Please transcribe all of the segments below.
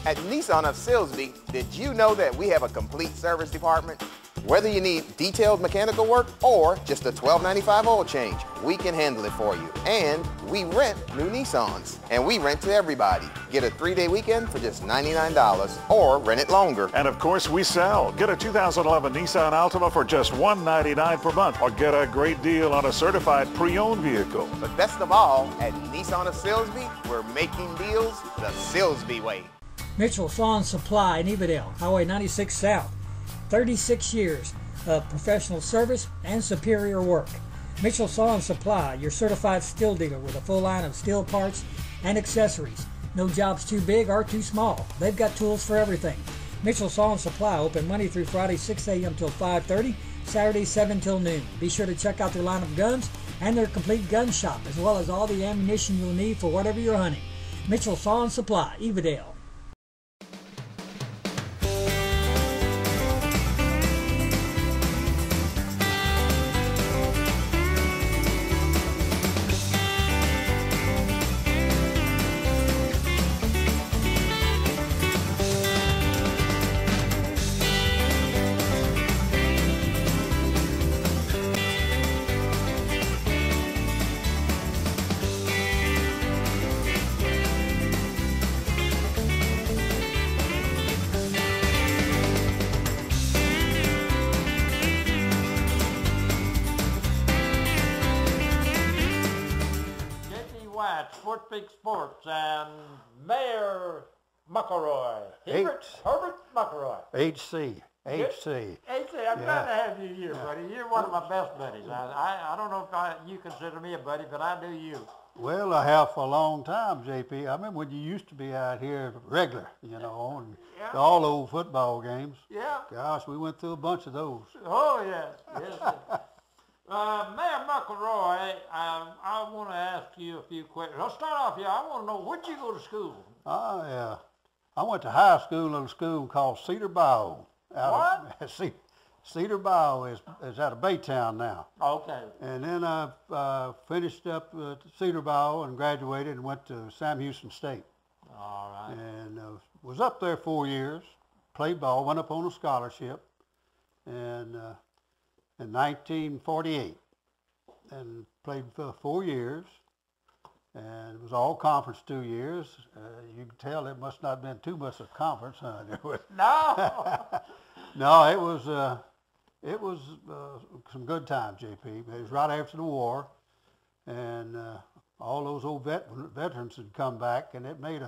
At Nissan of Silsbee, did you know that we have a complete service department? Whether you need detailed mechanical work or just a $12.95 oil change, we can handle it for you. And we rent new Nissans. And we rent to everybody. Get a 3-day weekend for just $99 or rent it longer. And of course we sell. Get a 2011 Nissan Altima for just $199 per month or get a great deal on a certified pre-owned vehicle. But best of all, at Nissan of Silsbee, we're making deals the Silsbee way. Mitchell Sawn Supply in Evadale, Highway 96 South. 36 years of professional service and superior work. Mitchell Sawn Supply, your certified steel dealer with a full line of steel parts and accessories. No job's too big or too small. They've got tools for everything. Mitchell Sawn Supply, open Monday through Friday 6 a.m. till 5:30, Saturday 7 till noon. Be sure to check out their line of guns and their complete gun shop, as well as all the ammunition you'll need for whatever you're hunting. Mitchell Sawn Supply, Evadale. SportsSpeak Sports and Mayor Muckleroy. Herbert Muckleroy. HC. I'm glad to have you here, buddy. You're one of my best buddies. I don't know if you consider me a buddy, but I do you. Well, I have for a long time, JP. I remember when you used to be out here regular, you know, and all those football games. Yeah. Gosh, we went through a bunch of those. Oh, yes. Mayor Muckleroy, I want to ask you a few questions. I'll start off here. I want to know, where'd you go to school? Yeah. I went to high school at a school called Cedar Bow. Cedar Bow is out of Baytown now. Okay. And then I finished up at Cedar Bow and graduated and went to Sam Houston State. All right. And was up there 4 years, played ball, went up on a scholarship, and in 1948, and played for 4 years, and it was all conference 2 years. You can tell it must not have been too much of conference, huh? No. No, it was some good times, JP. It was right after the war, and all those old veterans had come back, and it made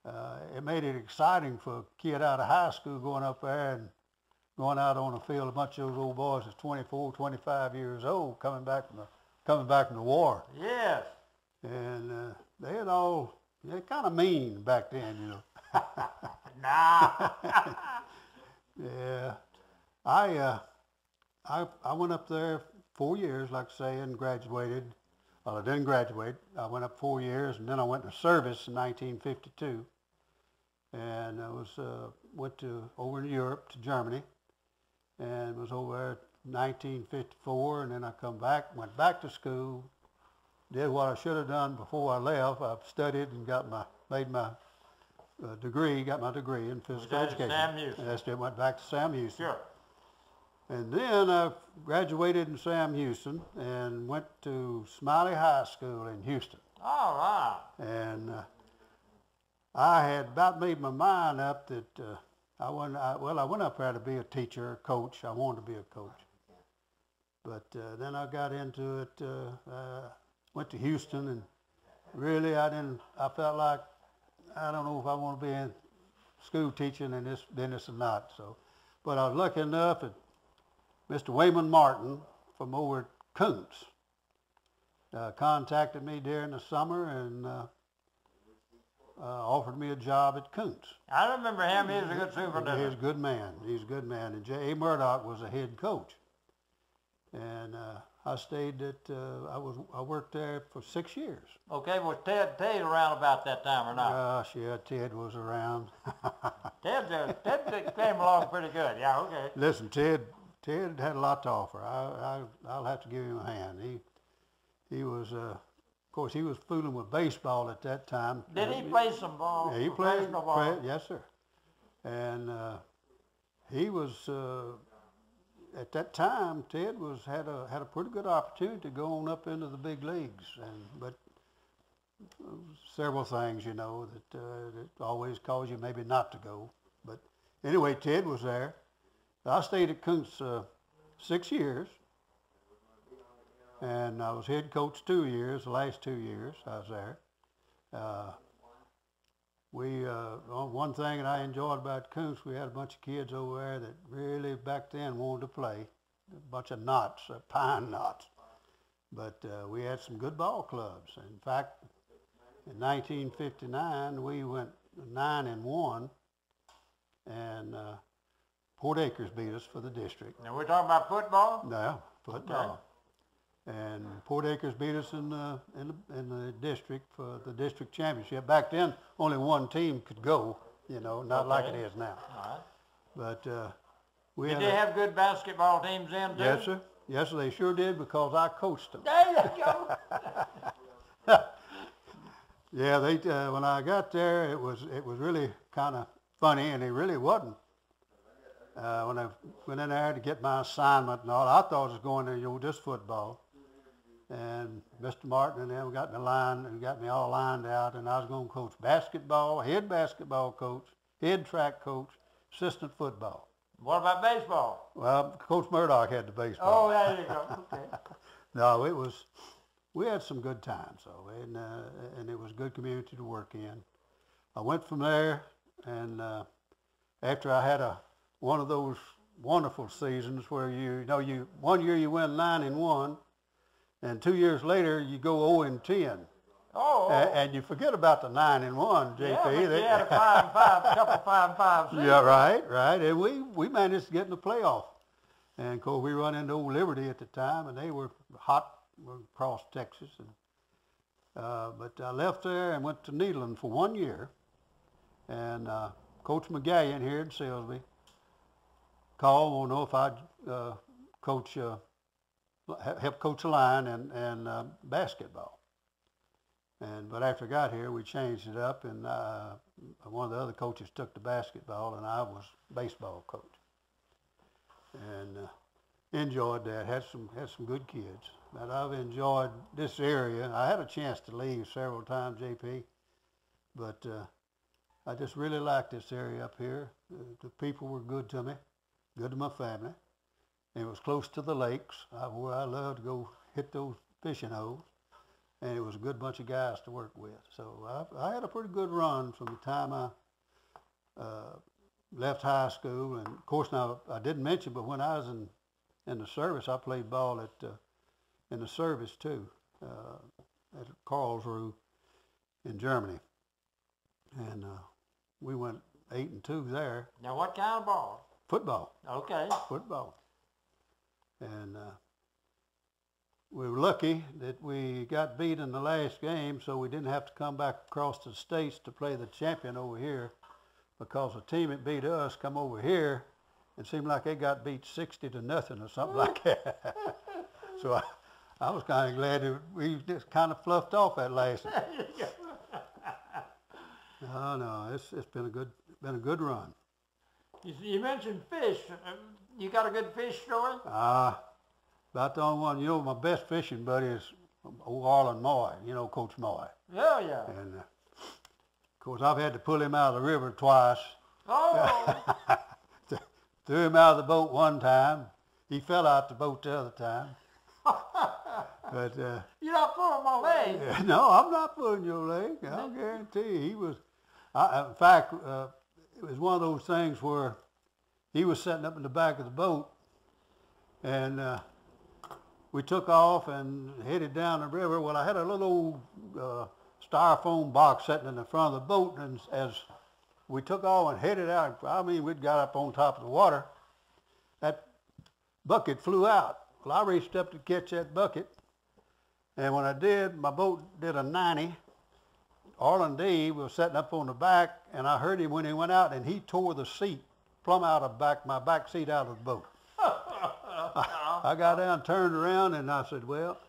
it exciting for a kid out of high school going up there and going out on the field. A bunch of those old boys that's 24, 25 years old coming back from the war. Yes. And they're kind of mean back then, you know. Nah. Yeah. I went up there 4 years, like I say, and graduated. Well, I didn't graduate. I went up 4 years, and then I went to service in 1952. And I went over in Europe to Germany, and was over there 1954, and then I come back, went back to school, did what I should have done before I left. I studied and got my degree in physical education. Sam Houston. That's it, went back to Sam Houston. Sure. And then I graduated in Sam Houston and went to Smiley High School in Houston. All right. And I had about made my mind up that I went up there to be a teacher, a coach. I wanted to be a coach. But then I got into it, went to Houston, and really I felt like, I don't know if I want to be in school teaching in this business or not. So, but I was lucky enough that Mr. Wayman Martin from over at Kuntz contacted me during the summer and offered me a job at Kuntz. I remember him. He was a good superintendent. He was a good man. He's a good man. And J.A. Murdoch was the head coach. And I stayed at, I worked there for 6 years. Okay, was Ted around about that time or not? Gosh, yeah, Ted was around. Ted came along pretty good. Yeah, okay. Listen, Ted had a lot to offer. I'll have to give him a hand. He was Of course, he was fooling with baseball at that time. Did he play some ball? Yeah, he played. Ball? Yes, sir. And he was at that time. Ted had a pretty good opportunity to go on up into the big leagues, but several things, you know, that always cause you maybe not to go. But anyway, Ted was there. I stayed at Kuntz 6 years, and I was head coach 2 years. The last 2 years I was there. One thing that I enjoyed about Kuntz, we had a bunch of kids over there that really back then wanted to play. A bunch of knots, pine knots. But we had some good ball clubs. In fact, in 1959, we went 9-1, and Port Acres beat us for the district. Now we're talking about football? No, football. Okay. And Port Acres beat us in the district for the district championship. Back then, only one team could go, you know, not like it is now. All right. But did they have good basketball teams then, too? Yes, sir. Yes, they sure did, because I coached them. There you go. Yeah, when I got there, it was really kind of funny, and it really wasn't. When I went in there to get my assignment and all, I thought I was going to just football. And Mr. Martin and them got me all lined out, and I was going to coach basketball, head basketball coach, head track coach, assistant football. What about baseball? Well, Coach Murdoch had the baseball. Oh, there you go. Okay. No, we had some good times, though, and it was a good community to work in. I went from there, and after I had one of those wonderful seasons where 1 year you win 9-1, and 2 years later you go 0-10. Oh. And you forget about the 9-1, JP. Yeah, but you had a 5-5, a couple 5-5 seasons. Yeah, right. And we managed to get in the playoff. And of course we run into Old Liberty at the time, and they were hot across Texas. But I left there and went to Nederland for 1 year. And Coach McGallion here in Silsbee called, wanted to know if I'd help coach the line and basketball. But after I got here, we changed it up, and one of the other coaches took the basketball, and I was baseball coach. And enjoyed that. Had some good kids. But I've enjoyed this area. I had a chance to leave several times, JP, but I just really liked this area up here. The people were good to me, good to my family. And it was close to the lakes, where I loved to go hit those fishing holes. And it was a good bunch of guys to work with. So I had a pretty good run from the time I left high school. And of course, now I didn't mention, but when I was in the service, I played ball in the service too, at Karlsruhe in Germany. And we went 8-2 there. Now what kind of ball? Football. Okay. Football. And we were lucky that we got beat in the last game, so we didn't have to come back across the states to play the champion over here, because the team that beat us come over here. It seemed like they got beat 60-0 or something like that. So I was kind of glad that we just kind of fluffed off that last one. No, it's been a good run. You mentioned fish. You got a good fish story? About the only one. You know, my best fishing buddy is old Arlen Moy. You know, Coach Moy. Oh, yeah. And of course, I've had to pull him out of the river twice. Oh. Threw him out of the boat one time. He fell out the boat the other time. But you're not pulling my leg. No, I'm not pulling your leg. I'll guarantee you. He was. In fact, it was one of those things where he was sitting up in the back of the boat, and we took off and headed down the river. Well, I had a little old styrofoam box sitting in the front of the boat, and as we took off and headed out, I mean, we'd got up on top of the water. That bucket flew out. Well, I reached up to catch that bucket, and when I did, my boat did a 90. Arlen D was sitting up on the back, and I heard him when he went out, and he tore the seat plumb out of my back seat out of the boat. I got down, turned around, and I said, well,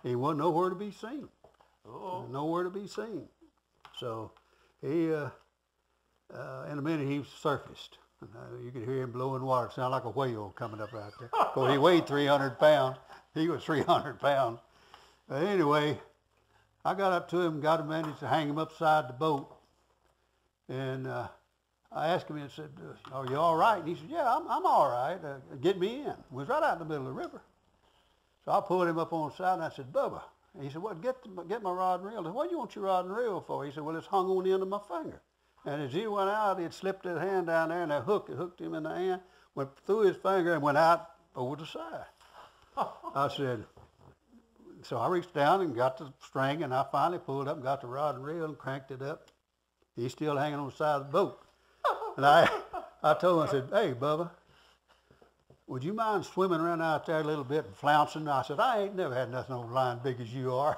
he wasn't nowhere to be seen. nowhere to be seen. So he, in a minute, he surfaced. You could hear him blowing water. It sounded like a whale coming up out there. Well, he weighed 300 pounds. He was 300 pounds. Anyway, I got up to him, got him, managed to hang him upside the boat. And I asked him and said, are you all right? And he said, yeah, I'm all right. Get me in. We was right out in the middle of the river. So I pulled him up on the side and I said, Bubba. And he said, well, get my rod and reel. I said, what do you want your rod and reel for? He said, well, it's hung on the end of my finger. And as he went out, he had slipped his hand down there and it hooked him in the hand, went through his finger and went out over the side. I said, so I reached down and got the string and I finally pulled up and got the rod and reel and cranked it up. He's still hanging on the side of the boat. And I told him, I said, hey, Bubba, would you mind swimming around out there a little bit and flouncing? I said, I ain't never had nothing on the line big as you are.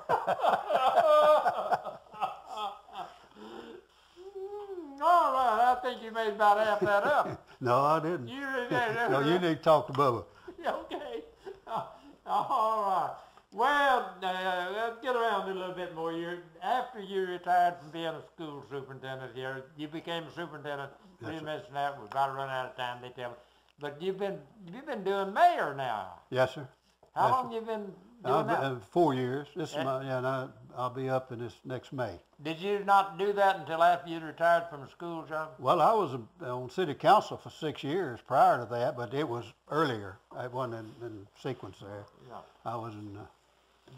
All right, I think you made about half that up. No, I didn't. You didn't. No, you need to talk to Bubba. Okay. All right. Well, let's get around a little bit more. After you retired from being a school superintendent here, you became a superintendent. You mentioned that. We're about to run out of time, they tell me. But you've been doing mayor now. Yes, sir. How long you been doing that? 4 years. This is and I'll be up in this next May. Did you not do that until after you retired from the school job? Well, I was on city council for 6 years prior to that, but it was earlier. I wasn't in sequence there. Yeah. I was in...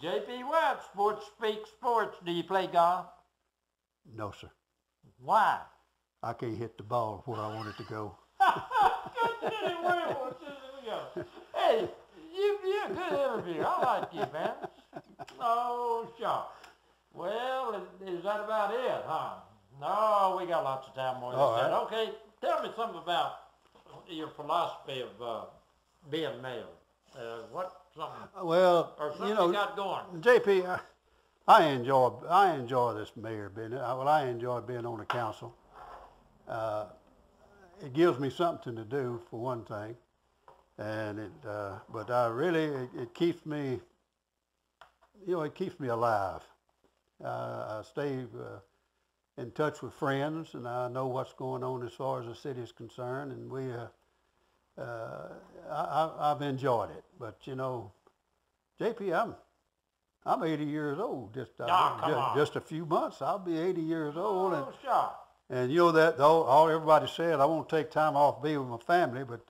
J.P. White, SportsSpeak Sports. Do you play golf? No, sir. Why? I can't hit the ball where I want it to go. Hey, you're a good interviewer. I like you, man. Oh, sure. Well, is that about it, huh? No, we got lots of time more than that. Right. Okay, tell me something about your philosophy of being male. Something you got going. JP, I enjoy this mayor business. I enjoy being on the council. It gives me something to do for one thing, and it keeps me, it keeps me alive. I stay in touch with friends, and I know what's going on as far as the city is concerned, and I've enjoyed it. But JP, I'm 80 years old. Just a few months, I'll be 80 years old. Oh, sure. And that all everybody said, I won't take time off to be with my family, but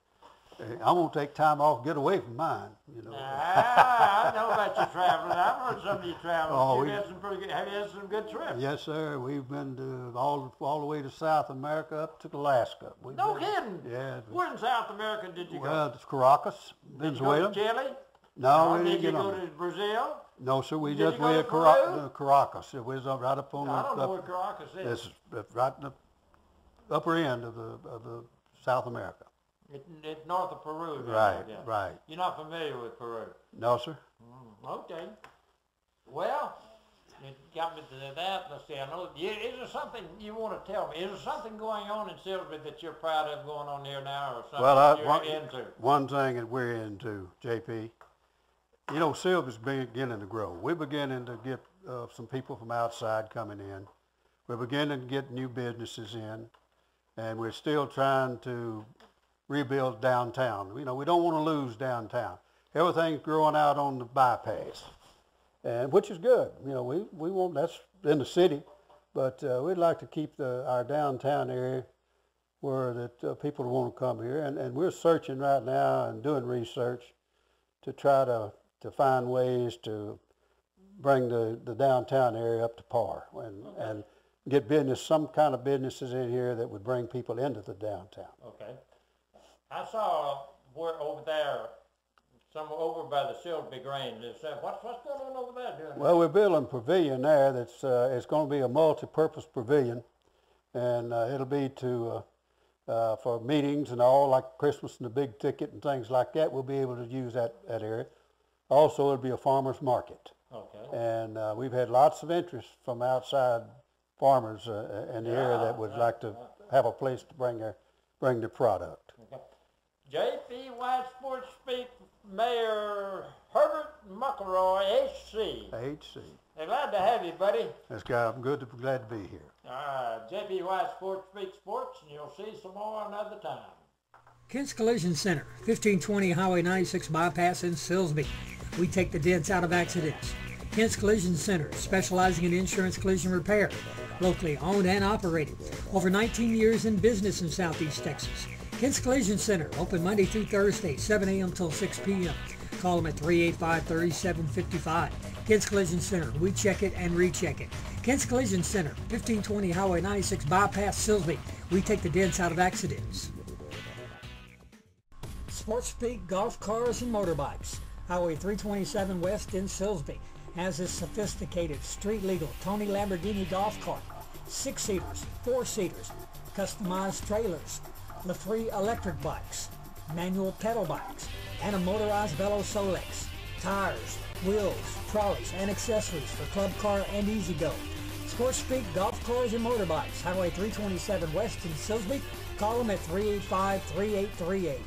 I won't take time off to get away from mine. I know about you traveling. I've heard some of you traveling. Have you had some good trips? Yes, sir. We've been to all the way to South America up to Alaska. No kidding. Yeah. Where in South America did you go? Well, it's Caracas, Venezuela. Did you go to Chile? No, we didn't Did you get go on. to Brazil? No, sir. We Did just you go went to Caracas. It was right up on I don't know where Caracas is. It's right in the upper end of the South America. It's north of Peru. Right, right. You're not familiar with Peru? No, sir. Okay. Well, it got me to that. Let's see. I know. Is there something you want to tell me? Is there something going on in Silsbee that you're proud of going on here now, or something you're into? One thing that we're into, JP. Silsbee's beginning to grow. We're beginning to get some people from outside coming in. We're beginning to get new businesses in, and we're still trying to rebuild downtown. We don't want to lose downtown. Everything's growing out on the bypass, and which is good. We want that's in the city, but we'd like to keep our downtown area where that people want to come here, and we're searching right now and doing research to try to find ways to bring the downtown area up to par and get some kind of businesses in here that would bring people into the downtown. Okay. I saw over there, over by the Silsbee Grain. What's going on over there? Well, we're building a pavilion there that's it's going to be a multi-purpose pavilion, and it'll be for meetings and all, like Christmas and the big ticket and things like that. We'll be able to use that area. Also, it'll be a farmer's market. Okay. And we've had lots of interest from outside farmers in the area that would like to have a place to bring their product. Okay. J.P. White, SportsSpeak Mayor Herbert Muckleroy, HC. HC. They're glad to have you, buddy. That's good. I'm glad to be here. JP White SportsSpeak Sports, and you'll see some more another time. Kent's Collision Center, 1520 Highway 96 bypass in Silsbee. We take the dents out of accidents. Kent's Collision Center, specializing in insurance collision repair. Locally owned and operated. Over 19 years in business in Southeast Texas. Kent's Collision Center, open Monday through Thursday, 7 a.m. till 6 p.m. Call them at 385-3755. Kent's Collision Center, we check it and recheck it. Kent's Collision Center, 1520 Highway 96 bypass Silsbee. We take the dents out of accidents. SportsSpeak Golf Cars and Motorbikes, Highway 327 West in Silsbee, has a sophisticated, street-legal Tony Lamborghini golf cart, 6-seaters, 4-seaters, customized trailers, LaFree electric bikes, manual pedal bikes, and a motorized Velo Solex, tires, wheels, trolleys, and accessories for club car and easy-go. SportsSpeak Golf Cars and Motorbikes, Highway 327 West in Silsbee. Call them at 385-3838.